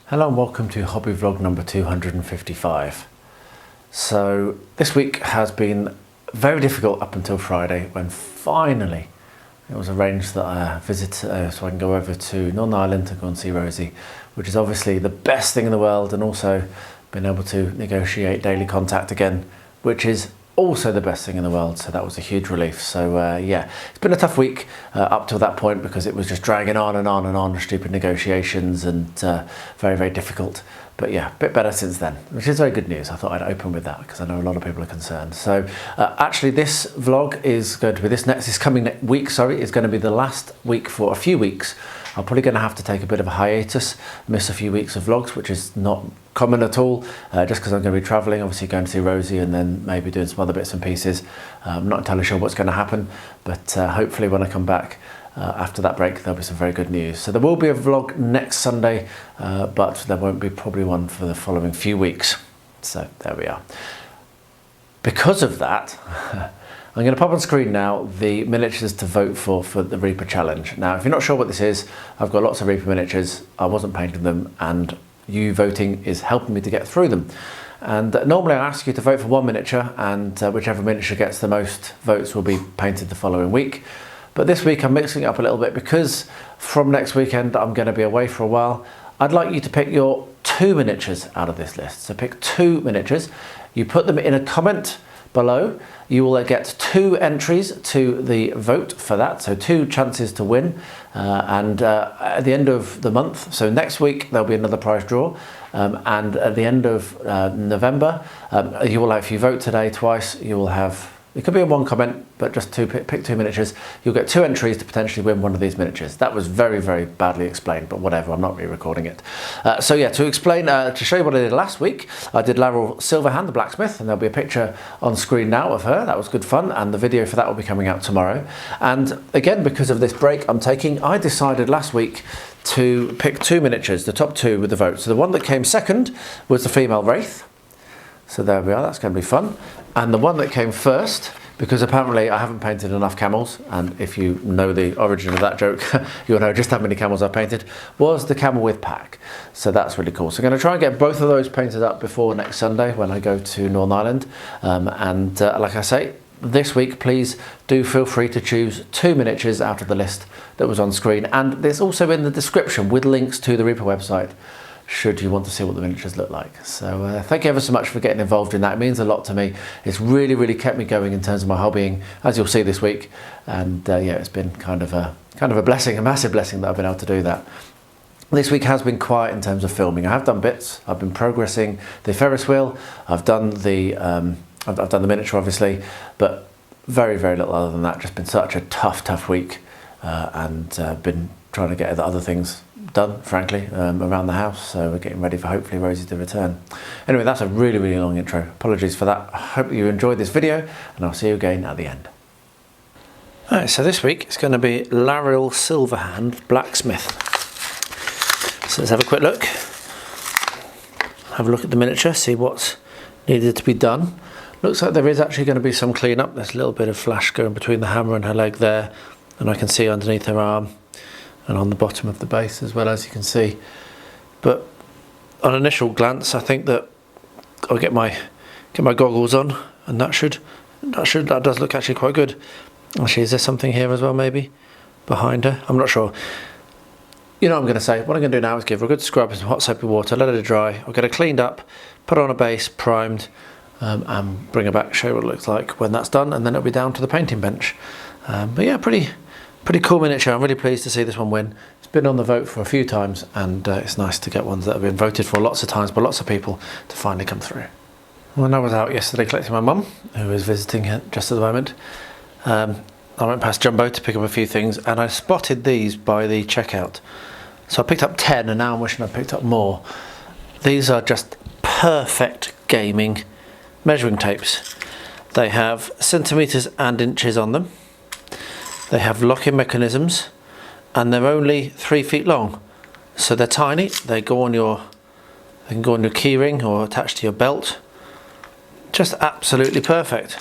Hello and welcome to hobby vlog number 255. So this week has been very difficult up until Friday, when finally it was arranged that I visit so I can go over to Northern Ireland to go and see Rosie, which is obviously the best thing in the world, and also being able to negotiate daily contact again, which is also the best thing in the world. So that was a huge relief. So yeah, it's been a tough week up till that point, because it was just dragging on and on and on, stupid negotiations, and very, very difficult. But yeah, a bit better since then, which is very good news. I thought I'd open with that because I know a lot of people are concerned. So actually this vlog is going to be this coming week, sorry, is going to be the last week for a few weeks. I'm probably going to have to take a bit of a hiatus, miss a few weeks of vlogs, which is not common at all, just because I'm going to be travelling, obviously going to see Rosie, and then maybe doing some other bits and pieces. I'm not entirely sure what's going to happen, but hopefully when I come back after that break, there'll be some very good news. So there will be a vlog next Sunday, but there won't be probably one for the following few weeks. So there we are. Because of that, I'm going to pop on screen now the miniatures to vote for the Reaper Challenge. Now, if you're not sure what this is, I've got lots of Reaper miniatures. I wasn't painting them, and you voting is helping me to get through them. And normally I ask you to vote for one miniature, and whichever miniature gets the most votes will be painted the following week. But this week I'm mixing it up a little bit, because from next weekend I'm going to be away for a while. I'd like you to pick your 2 miniatures out of this list. So pick 2 miniatures, you put them in a comment below. You will get 2 entries to the vote for that, so 2 chances to win. And at the end of the month, so next week, there'll be another prize draw. And at the end of November, you will have, if you vote today twice, you will have, it could be in 1 comment, but just pick 2 miniatures. You'll get 2 entries to potentially win one of these miniatures. That was very, very badly explained, but whatever, I'm not re-recording it. So yeah, to explain, to show you what I did last week, I did Lariel Silverhand, the Blacksmith, and there'll be a picture on screen now of her. That was good fun, and the video for that will be coming out tomorrow. And again, because of this break I'm taking, I decided last week to pick 2 miniatures, the top 2 with the vote. So the one that came second was the female Wraith. So there we are, that's going to be fun. And the one that came first, because apparently I haven't painted enough camels, and if you know the origin of that joke, you'll know just how many camels I painted, was the camel with pack. So that's really cool. So I'm going to try and get both of those painted up before next Sunday when I go to Northern Ireland. Like I say, this week, please do feel free to choose 2 miniatures out of the list that was on screen. And there's also in the description with links to the Reaper website, should you want to see what the miniatures look like. So thank you ever so much for getting involved in that. It means a lot to me. It's really, really kept me going in terms of my hobbying, as you'll see this week. And yeah, it's been kind of a blessing, a massive blessing that I've been able to do that. This week has been quiet in terms of filming. I have done bits. I've been progressing the Ferris wheel. I've done the I've done the miniature, obviously, but very, very little other than that. Just been such a tough week, and been trying to get the other things done, frankly, around the house. So we're getting ready for hopefully Rosie to return. Anyway, that's a really, really long intro. Apologies for that. I hope you enjoyed this video, and I'll see you again at the end. Alright, so this week it's going to be Lariel Silverhand Blacksmith. So let's have a quick look. Have a look at the miniature, see what's needed to be done. Looks like there is actually going to be some clean-up. There's a little bit of flash going between the hammer and her leg there, and I can see underneath her arm and on the bottom of the base as well, as you can see. But on initial glance, I think that I'll get my goggles on, and that does look actually quite good. Actually, is there something here as well, maybe behind her? I'm not sure. You know what I'm going to say. What I'm going to do now is give her a good scrub in some hot soapy water, let her dry. I'll get her cleaned up, put her on a base, primed, and bring her back, show you what it looks like when that's done, and then it'll be down to the painting bench. But yeah, pretty cool miniature. I'm really pleased to see this one win. It's been on the vote for a few times, and it's nice to get ones that have been voted for lots of times by lots of people to finally come through. When I was out yesterday collecting my mum, who was visiting just at the moment, I went past Jumbo to pick up a few things, and I spotted these by the checkout. So I picked up 10, and now I'm wishing I'd picked up more. These are just perfect gaming measuring tapes. They have centimetres and inches on them. They have locking mechanisms, and they're only 3 feet long. So they're tiny. They go on your They can go on your key ring or attached to your belt. Just absolutely perfect.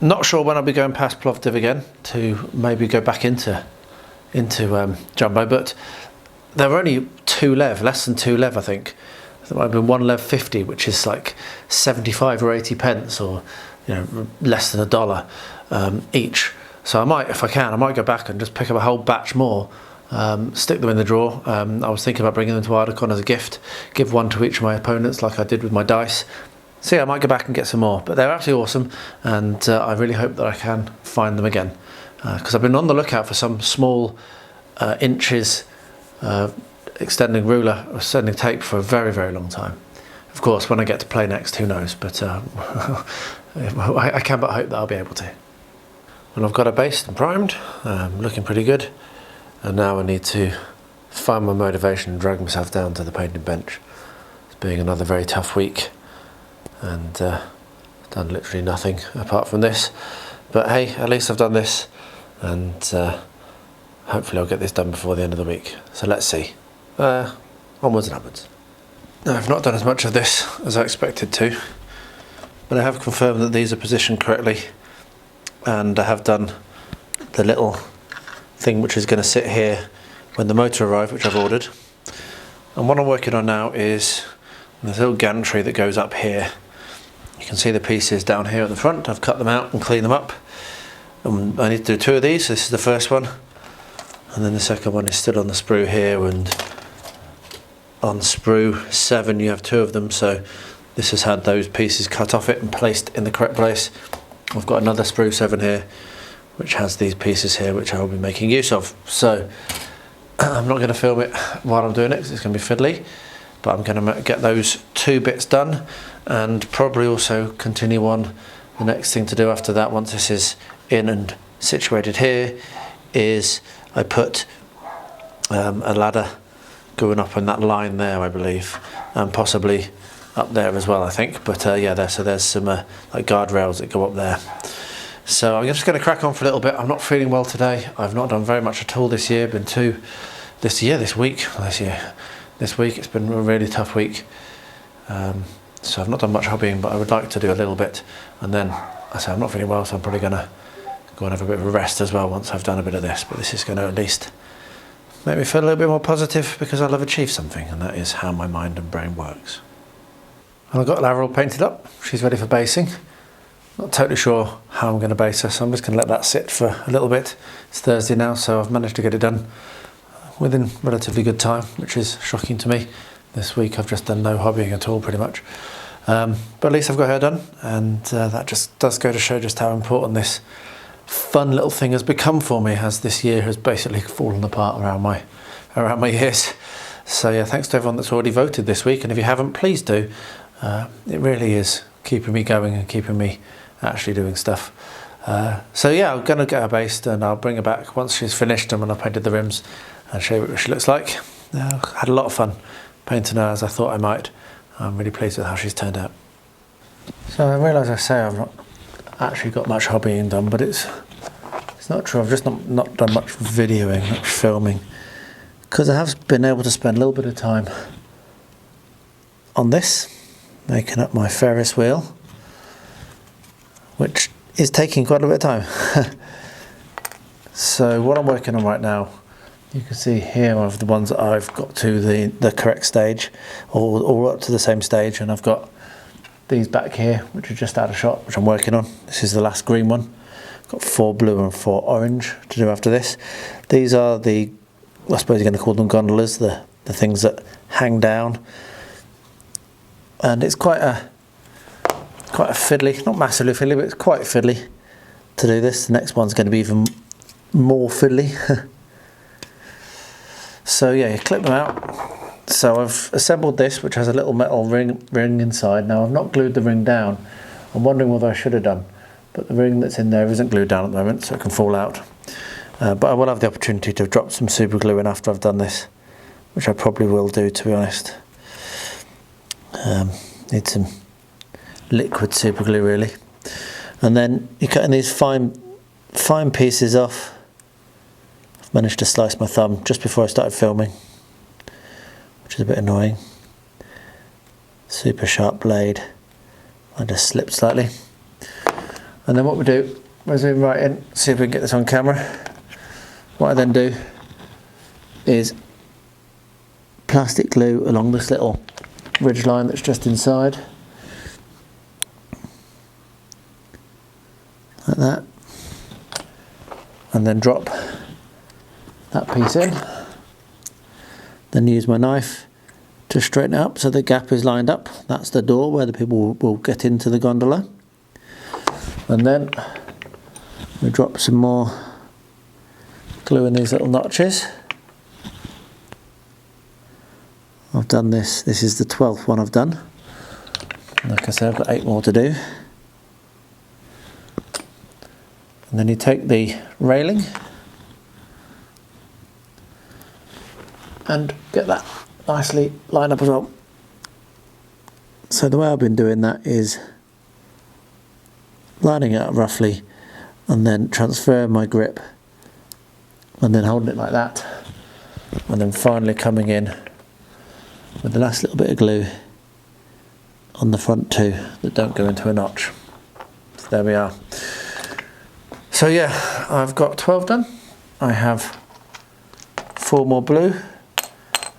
Not sure when I'll be going past Plovdiv again to maybe go back into Jumbo, but there were only 2 lev, less than 2 lev I think. There might have been 1 lev 50, which is like 75 or 80 pence, or less than $1 each. So I might, if I can, I might go back and just pick up a whole batch more, stick them in the drawer. I was thinking about bringing them to Ardacon as a gift, give 1 to each of my opponents like I did with my dice. So yeah, I might go back and get some more, but they're absolutely awesome, and I really hope that I can find them again, because I've been on the lookout for some small inches extending ruler or extending tape for a very, very long time. Of course, when I get to play next, who knows, but I can but hope that I'll be able to. Well, I've got it based and primed, looking pretty good, and now I need to find my motivation and drag myself down to the painting bench. It's being another very tough week, and done literally nothing apart from this, but hey, at least I've done this, and hopefully I'll get this done before the end of the week. So let's see. Onwards and upwards. Now, I've not done as much of this as I expected to, but I have confirmed that these are positioned correctly, and I have done the little thing which is going to sit here when the motor arrives, which I've ordered. And what I'm working on now is this little gantry that goes up here. You can see the pieces down here at the front. I've cut them out and cleaned them up. I need to do 2 of these. This is the first one, and then the second one is still on the sprue here, and on sprue 7 you have 2 of them, so this has had those pieces cut off it and placed in the correct place. I've got another sprue 7 here which has these pieces here which I will be making use of. So I'm not going to film it while I'm doing it because it's going to be fiddly, but I'm going to get those 2 bits done, and probably also continue on. The next thing to do after that, once this is in and situated here, is I put a ladder going up on that line there, I believe, and possibly up there as well, I think. But yeah, there's some like guardrails that go up there. So I'm just going to crack on for a little bit. I'm not feeling well today. I've not done very much at all this year. This week it's been a really tough week. So I've not done much hobbying, but I would like to do a little bit. And then I say I'm not feeling well, so I'm probably going to go and have a bit of a rest as well once I've done a bit of this. But this is going to at least make me feel a little bit more positive, because I'll have achieved something, and that is how my mind and brain works. And I've got Lariel painted up. She's ready for basing. Not totally sure how I'm going to base her, so I'm just going to let that sit for a little bit. It's Thursday now, so I've managed to get it done within relatively good time, which is shocking to me. This week I've just done no hobbying at all, pretty much. But at least I've got her done, and that just does go to show just how important this fun little thing has become for me, as this year has basically fallen apart around my ears. So yeah, thanks to everyone that's already voted this week, and if you haven't, please do. It really is keeping me going and keeping me actually doing stuff. So yeah, I'm going to get her based, and I'll bring her back once she's finished and when I've painted the rims, and show you what she looks like. Had a lot of fun painting her, as I thought I might. I'm really pleased with how she's turned out. So I realise I say I've not actually got much hobbying done, but it's not true. I've just not done much videoing, much filming, because I have been able to spend a little bit of time on this, making up my Ferris wheel, which is taking quite a bit of time. So what I'm working on right now, you can see here of the ones that I've got to the correct stage, or up to the same stage, and I've got these back here which are just out of shot, which I'm working on. This is the last green one. Got 4 blue and 4 orange to do after this. These are the, I suppose you're going to call them gondolas, the things that hang down, and it's quite a fiddly, not massively fiddly, but it's quite fiddly to do this. The next one's going to be even more fiddly. So yeah, you clip them out. So I've assembled this, which has a little metal ring inside. Now I've not glued the ring down. I'm wondering whether I should have done, but the ring that's in there isn't glued down at the moment, so it can fall out. But I will have the opportunity to drop some super glue in after I've done this, which I probably will do, to be honest. Need some liquid super glue really. And then you're cutting these fine pieces off. I've managed to slice my thumb just before I started filming, which is a bit annoying. super sharp blade. I just slipped slightly. And then what we do, we'll zoom right in, see if we can get this on camera. What I then do is plastic glue along this little ridge line that's just inside, like that, and then drop that piece in, then use my knife to straighten it up so the gap is lined up. That's the door where the people will get into the gondola, and then we drop some more glue in these little notches. I've done this is the 12th one I've done. Like I said, I've got 8 more to do. And then you take the railing and get that nicely lined up as well. So the way I've been doing that is lining it up roughly and then transferring my grip and then holding it like that, and then finally coming in with the last little bit of glue on the front two that don't go into a notch. So there we are. So yeah, I've got 12 done. I have 4 more blue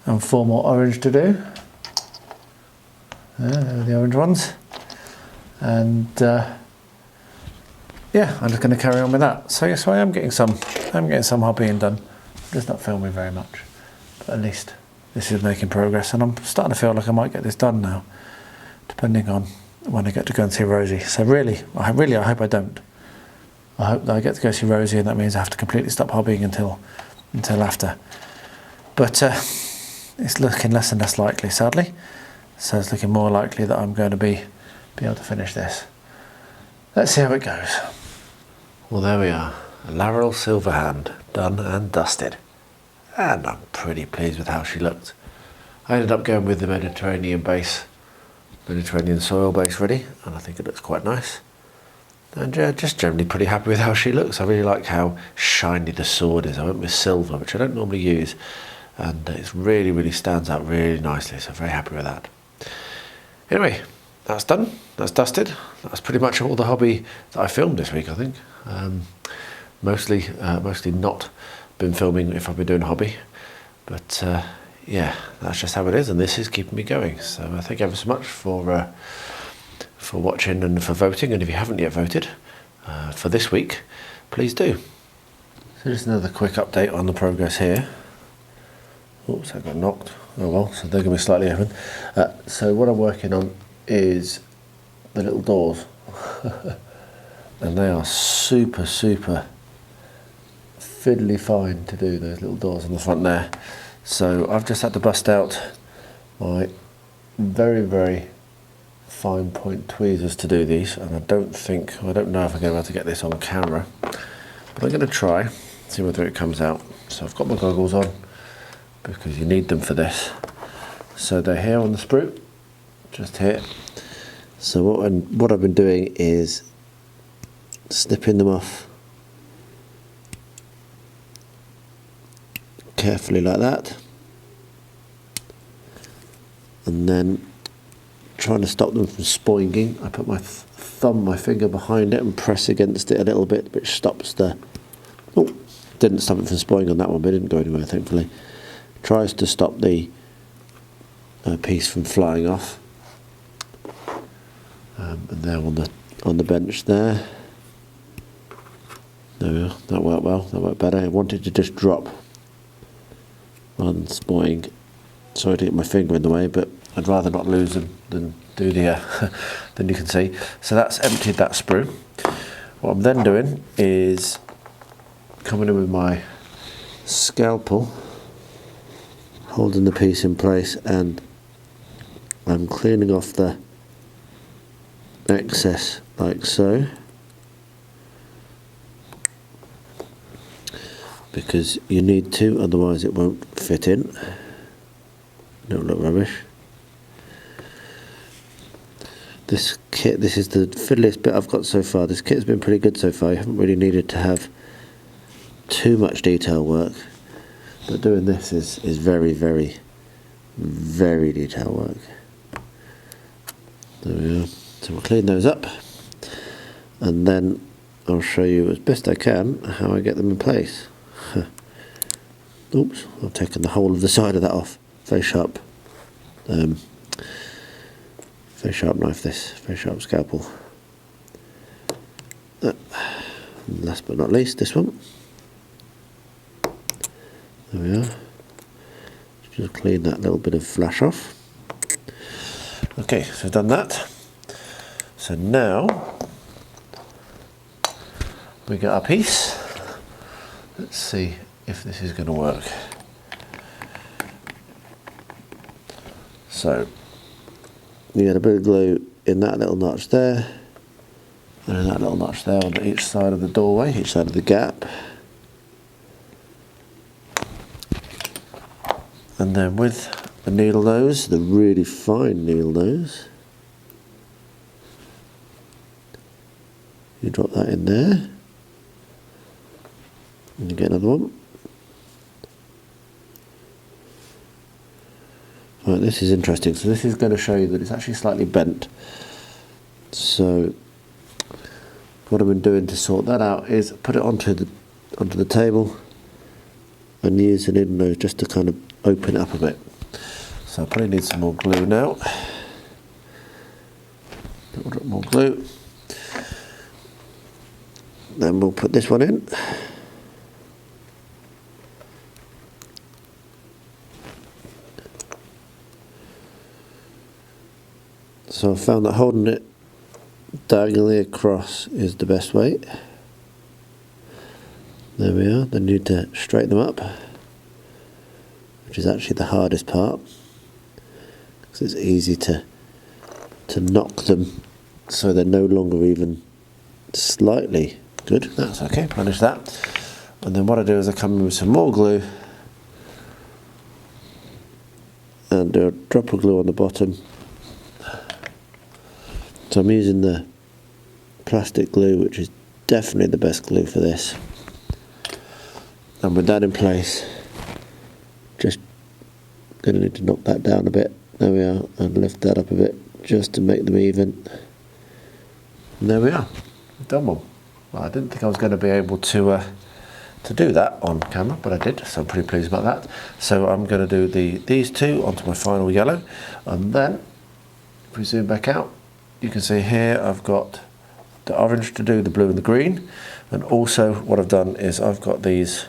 and 4 more orange to do. There are the orange ones. And yeah, I'm just going to carry on with that. So yes, I am getting some hobbying done. I'm just not filming very much, but at least this is making progress, and I'm starting to feel like I might get this done now, depending on when I get to go and see Rosie. So really, I hope I don't. I hope that I get to go see Rosie, and that means I have to completely stop hobbying until after. But it's looking less and less likely, sadly. So it's looking more likely that I'm going to be able to finish this. Let's see how it goes. Well, there we are. A Lariel Silverhand, done and dusted. And I'm pretty pleased with how she looked. I ended up going with the Mediterranean soil base ready, and I think it looks quite nice. And just generally pretty happy with how she looks. I really like how shiny the sword is. I went with silver, which I don't normally use, and it really stands out really nicely, so very happy with that. Anyway, that's done, that's dusted. That's pretty much all the hobby that I filmed this week, I think. Mostly not been filming if I've been doing hobby, but yeah, that's just how it is, and this is keeping me going. So thank you ever so much for watching and for voting, and if you haven't yet voted for this week, please do. So just another quick update on the progress here. Oops, I got knocked. Oh well, so they're going to be slightly open. So what I'm working on is the little doors, and they are super fiddly fine to do, those little doors on the front there. So I've just had to bust out my very fine point tweezers to do these, and I don't know if I'm going to be able to get this on camera, but I'm going to try, see whether it comes out. So I've got my goggles on because you need them for this. So they're here on the sprue, just here. So what I've been doing is snipping them off carefully like that, and then trying to stop them from spoinging. I put my my finger behind it and press against it a little bit, which stops the... Oh, didn't stop it from spoiling on that one, but it didn't go anywhere, thankfully. Tries to stop the piece from flying off. And there on the bench there. There we are. That worked well. That worked better. I wanted to just drop rather than spoiling. Sorry to get my finger in the way, but I'd rather not lose them than do the than you can see. So that's emptied that sprue. What I'm then doing is coming in with my scalpel, holding the piece in place, and I'm cleaning off the excess like so, because you need to, otherwise it won't fit in. Don't look rubbish. This kit, this is the fiddliest bit I've got so far. This kit's been pretty good so far. You haven't really needed to have too much detail work, but doing this is very detail work. There we are. So we'll clean those up, and then I'll show you as best I can how I get them in place. Oops, I've taken the whole of the side of that off. Very sharp knife this, very sharp scalpel. Last but not least, this one. There we are. Just clean that little bit of flash off. Okay, so I've done that. So now we got our piece. Let's see if this is going to work. So you get a bit of glue in that little notch there, and in that little notch there on each side of the doorway, each side of the gap. And then with the needle nose, the really fine needle nose, you drop that in there, and you get another one. Right, this is interesting. So this is going to show you that it's actually slightly bent. So what I've been doing to sort that out is put it onto the table and use the needle nose just to kind of open it up a bit. So I probably need some more glue now. A little bit more glue. Then we'll put this one in. So I found that holding it diagonally across is the best way. There we are. Then you need to straighten them up, which is actually the hardest part, because it's easy to knock them so they're no longer even slightly good. That's okay, manage that. And then what I do is I come in with some more glue and do a drop of glue on the bottom. So I'm using the plastic glue, which is definitely the best glue for this. And with that in place, just going to need to knock that down a bit. There we are, and lift that up a bit just to make them even. And there we are, done one. Well, I didn't think I was going to be able to do that on camera, but I did, so I'm pretty pleased about that. So I'm going to do these two onto my final yellow, and then if we zoom back out, you can see here I've got the orange to do the blue and the green, and also what I've done is I've got these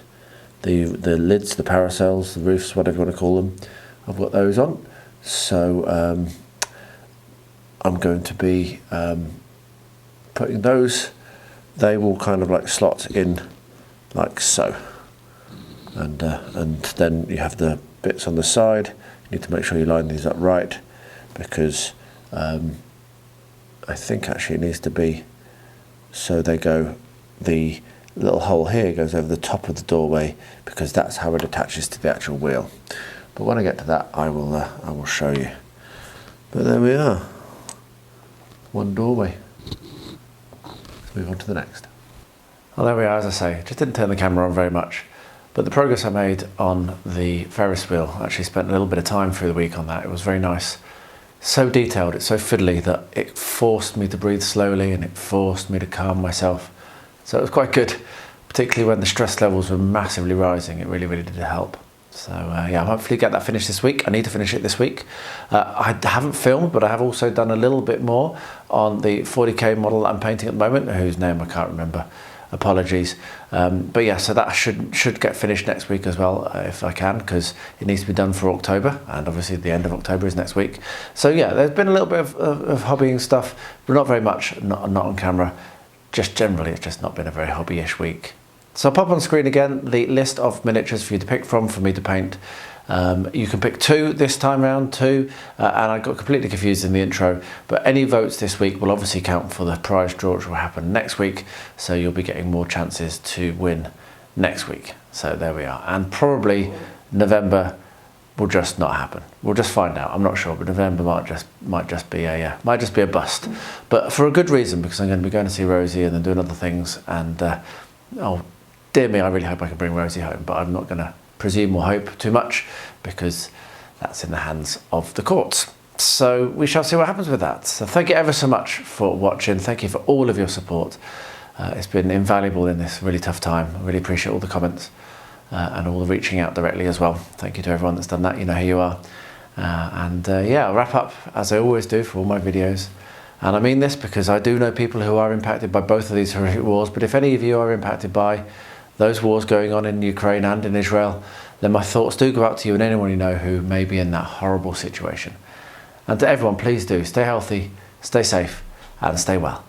the lids, the parasols, the roofs, whatever you want to call them. I've got those on, so I'm going to be putting those. They will kind of like slot in like so, and then you have the bits on the side. You need to make sure you line these up right, because I think actually it needs to be so they go, the little hole here goes over the top of the doorway, because that's how it attaches to the actual wheel. But when I get to that, I will show you. But there we are, one doorway. Let's move on to the next. Well, there we are. As I say, just didn't turn the camera on very much, but the progress I made on the Ferris wheel, actually spent a little bit of time through the week on that. It was very nice. So detailed, it's so fiddly that it forced me to breathe slowly, and it forced me to calm myself. So it was quite good, particularly when the stress levels were massively rising. It really, really did help. So yeah, I'll hopefully get that finished this week. I need to finish it this week. I haven't filmed, but I have also done a little bit more on the 40k model that I'm painting at the moment, whose name I can't remember. Apologies. But yeah, so that should get finished next week as well, if I can, because it needs to be done for October, and obviously the end of October is next week. So yeah, there's been a little bit of hobbying stuff, but not very much, not on camera. Just generally, it's just not been a very hobby-ish week. So I'll pop on screen again the list of miniatures for you to pick from, for me to paint. You can pick 2 this time round, 2, and I got completely confused in the intro, but any votes this week will obviously count for the prize draw, which will happen next week, so you'll be getting more chances to win next week. So there we are, and probably November will just not happen. We'll just find out. I'm not sure, but November might just be a bust, but for a good reason, because I'm going to be going to see Rosie and then doing other things, and oh dear me, I really hope I can bring Rosie home, but I'm not going to presume or hope too much, because that's in the hands of the courts. So we shall see what happens with that. So thank you ever so much for watching. Thank you for all of your support. It's been invaluable in this really tough time. I really appreciate all the comments and all the reaching out directly as well. Thank you to everyone that's done that. You know who you are. Yeah, I'll wrap up as I always do for all my videos. And I mean this because I do know people who are impacted by both of these horrific wars. But if any of you are impacted by those wars going on in Ukraine and in Israel, then my thoughts do go out to you and anyone you know who may be in that horrible situation. And to everyone, please do stay healthy, stay safe, and stay well.